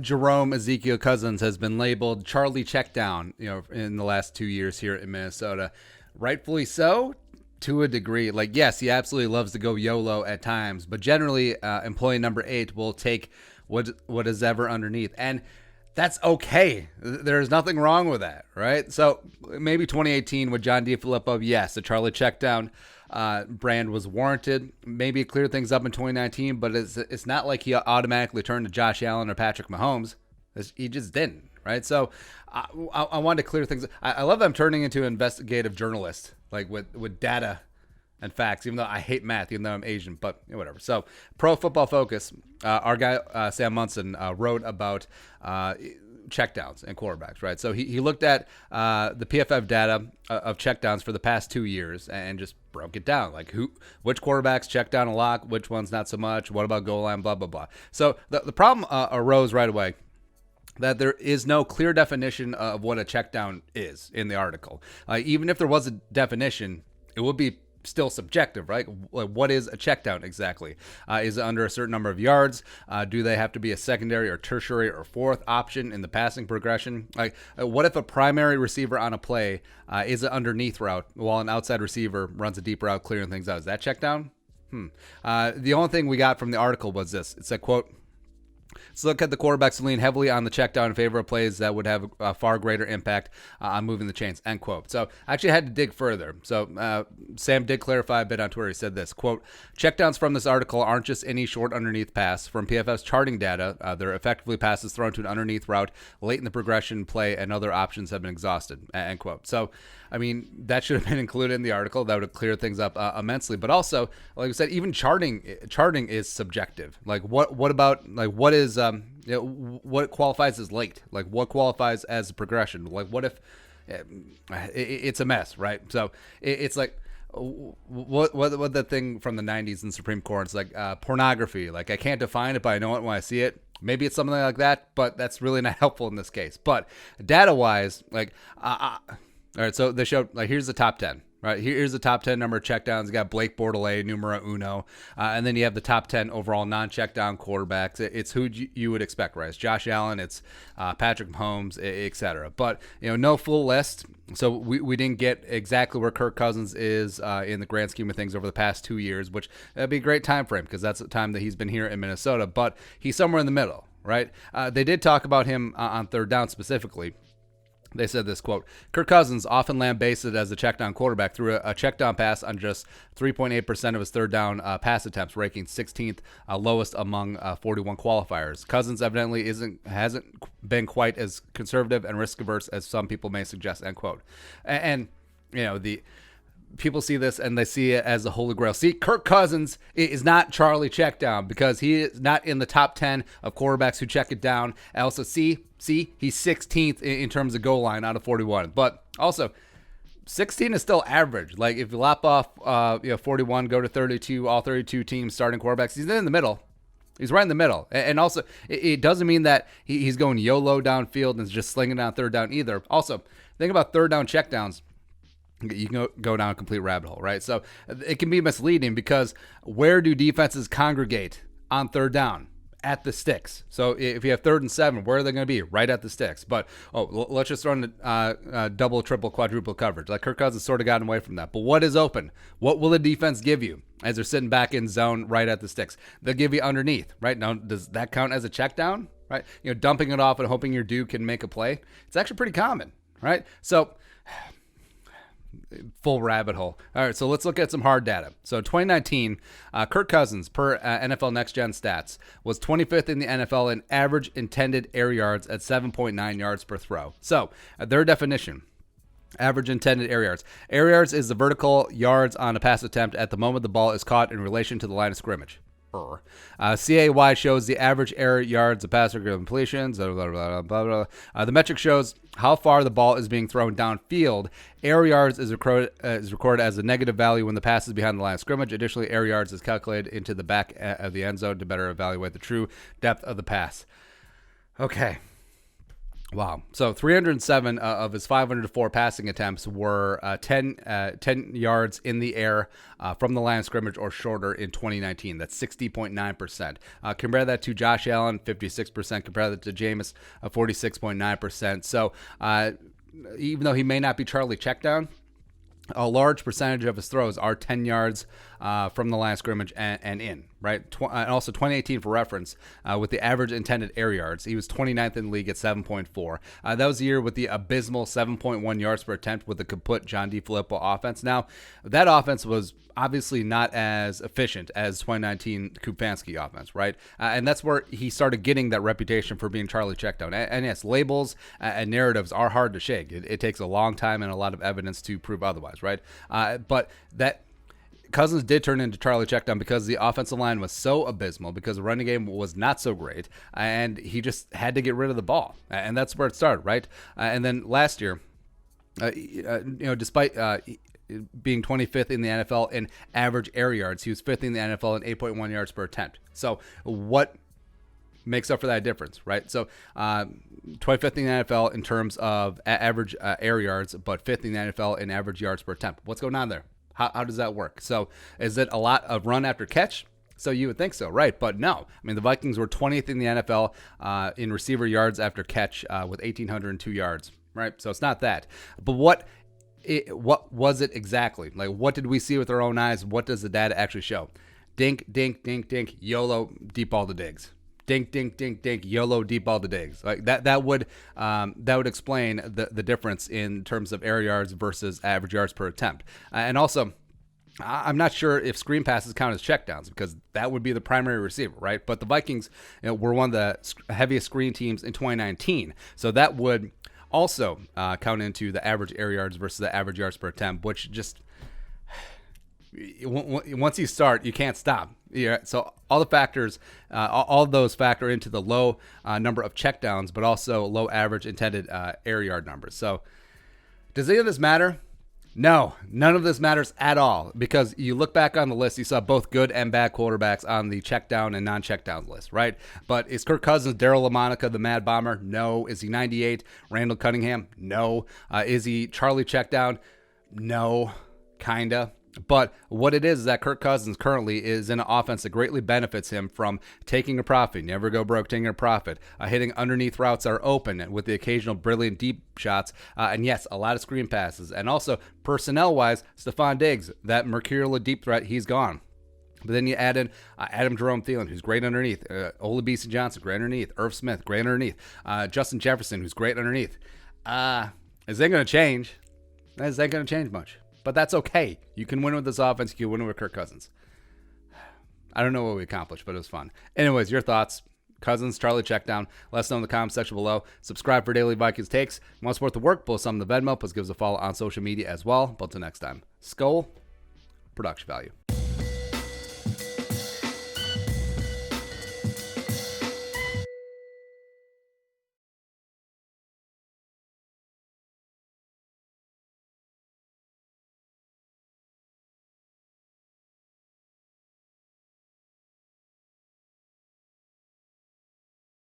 Jerome Ezekiel Cousins has been labeled Charlie Checkdown, in the last 2 years here in Minnesota. Rightfully so, to a degree. Like, yes, he absolutely loves to go YOLO at times, but generally, employee number 8 will take what is ever underneath. And that's okay. There's nothing wrong with that, right? So maybe 2018 with John DeFilippo, yes, the Charlie Checkdown brand was warranted. Maybe it cleared things up in 2019, but it's not like he automatically turned to Josh Allen or Patrick Mahomes. He just didn't, right? So I wanted to clear things. I love that I'm turning into an investigative journalist, like with data and facts, even though I hate math, even though I'm Asian, but whatever. So Pro Football Focus, our guy Sam Munson wrote about checkdowns and quarterbacks, right? So he looked at the PFF data of checkdowns for the past 2 years and just broke it down, like which quarterbacks check down a lot, which ones not so much, what about goal line, blah, blah, blah. So the problem arose right away that there is no clear definition of what a checkdown is in the article. Even if there was a definition, it would be still subjective, right? What is a checkdown exactly? Is it under a certain number of yards? Do they have to be a secondary or tertiary or fourth option in the passing progression? Like, what if a primary receiver on a play is an underneath route while an outside receiver runs a deep route clearing things out? Is that checkdown? The only thing we got from the article was this. It said, quote, "So look at the quarterbacks who lean heavily on the check down in favor of plays that would have a far greater impact on moving the chains," end quote. So I actually had to dig further. So Sam did clarify a bit on Twitter. He said this, quote, "Checkdowns from this article aren't just any short underneath pass. From PFF's charting data, they're effectively passes thrown to an underneath route late in the progression play and other options have been exhausted," end quote. So, I mean, that should have been included in the article. That would have cleared things up immensely. But also, like I said, even charting is subjective. Like, what about, like, what is what qualifies as late? Like, what qualifies as a progression? Like, what if it's a mess, right? So it's like, what the thing from the 90s in Supreme Court? It's like pornography. Like, I can't define it, but I know it when I see it. Maybe it's something like that, but that's really not helpful in this case. But data-wise, like, all right, so they showed, like, here's the top 10, right? Here's the top 10 number of checkdowns. You got Blake Bordelais, numero uno. And then you have the top 10 overall non-checkdown quarterbacks. It's who you would expect, right? It's Josh Allen, it's Patrick Mahomes, et cetera. But, no full list. So we didn't get exactly where Kirk Cousins is in the grand scheme of things over the past 2 years, which that'd be a great time frame because that's the time that he's been here in Minnesota. But he's somewhere in the middle, right? They did talk about him on third down specifically. They said this, quote, "Kirk Cousins often lambasted as a checkdown quarterback through a checkdown pass on just 3.8% of his third down pass attempts, ranking 16th lowest among 41 qualifiers. Cousins evidently hasn't been quite as conservative and risk-averse as some people may suggest," end quote. And the people see this and they see it as the holy grail. See, Kirk Cousins is not Charlie Checkdown because he is not in the top 10 of quarterbacks who check it down. And also, see, he's 16th in terms of goal line out of 41. But also, 16 is still average. Like, if you lop off 41, go to 32, all 32 teams starting quarterbacks, he's in the middle. He's right in the middle. And also, it doesn't mean that he's going YOLO downfield and is just slinging down third down either. Also, think about third down checkdowns. You can go down a complete rabbit hole, right? So it can be misleading because where do defenses congregate on third down? At the sticks. So if you have 3rd and 7, where are they going to be? Right at the sticks. But, let's just throw in double, triple, quadruple coverage. Like, Kirk Cousins sort of gotten away from that. But what is open? What will the defense give you as they're sitting back in zone right at the sticks? They'll give you underneath, right? Now, does that count as a check down, right? Dumping it off and hoping your dude can make a play. It's actually pretty common, right? So full rabbit hole. All right, so let's look at some hard data. So in 2019, Kirk Cousins, per NFL Next Gen Stats, was 25th in the NFL in average intended air yards at 7.9 yards per throw. So their definition, average intended air yards. Air yards is the vertical yards on a pass attempt at the moment the ball is caught in relation to the line of scrimmage. CAY shows the average air yards of passer completions. Blah, blah, blah, blah, blah. The metric shows how far the ball is being thrown downfield. Air yards is recorded as a negative value when the pass is behind the line of scrimmage. Additionally, air yards is calculated into the back of the end zone to better evaluate the true depth of the pass. Okay. Wow. So 307 of his 504 passing attempts were 10 yards in the air from the line of scrimmage or shorter in 2019. That's 60.9%. Compare that to Josh Allen, 56%. Compare that to Jameis, 46.9%. So even though he may not be Charlie Checkdown, a large percentage of his throws are 10 yards from the line of scrimmage and in, right? And also 2018 for reference, with the average intended air yards, he was 29th in the league at 7.4. That was the year with the abysmal 7.1 yards per attempt with the kaput John DeFilippo offense. Now, that offense was obviously not as efficient as 2019 Kupansky offense, right? And that's where he started getting that reputation for being Charlie Checkdown. And yes, labels and narratives are hard to shake. It takes a long time and a lot of evidence to prove otherwise, right? But that Cousins did turn into Charlie Checkdown because the offensive line was so abysmal, because the running game was not so great, and he just had to get rid of the ball. And that's where it started, right? And then last year, despite being 25th in the NFL in average air yards, he was 5th in the NFL in 8.1 yards per attempt. So what makes up for that difference, right? So 25th in the NFL in terms of average air yards, but 5th in the NFL in average yards per attempt. What's going on there? How does that work? So is it a lot of run after catch? So you would think so, right? But no. I mean, the Vikings were 20th in the NFL in receiver yards after catch with 1,802 yards, right? So it's not that. But what was it exactly? Like, what did we see with our own eyes? What does the data actually show? Dink, dink, dink, dink, YOLO, deep ball to Diggs. Dink, dink, dink, dink, YOLO, deep ball to Diggs. Like that would explain the difference in terms of air yards versus average yards per attempt. And also, I'm not sure if screen passes count as checkdowns, because that would be the primary receiver, right? But the Vikings were one of the heaviest screen teams in 2019, so that would also count into the average air yards versus the average yards per attempt, which just, once you start, you can't stop. Yeah, so all the factors, all of those factor into the low number of checkdowns, but also low average intended air yard numbers. So does any of this matter? No, none of this matters at all, because you look back on the list, you saw both good and bad quarterbacks on the checkdown and non-checkdown list, right? But is Kirk Cousins Darryl LaMonica, the Mad Bomber? No. Is he 98 Randall Cunningham? No. Is he Charlie Checkdown? No, kinda. But what it is that Kirk Cousins currently is in an offense that greatly benefits him from taking a profit. Never go broke taking a profit. Hitting underneath routes that are open with the occasional brilliant deep shots. And yes, a lot of screen passes. And also, personnel-wise, Stephon Diggs, that mercurial deep threat, he's gone. But then you add in Adam Jerome Thielen, who's great underneath. Olabisi Johnson, great underneath. Irv Smith, great underneath. Justin Jefferson, who's great underneath. Is that going to change? Is that going to change much? But that's okay. You can win with this offense. You can win with Kirk Cousins. I don't know what we accomplished, but it was fun. Anyways, your thoughts. Cousins, Charlie Checkdown. Let us know in the comment section below. Subscribe for daily Vikings takes. If you want to support the work, post some in the Venmo. Please give us a follow on social media as well. But until next time, Skull, production value.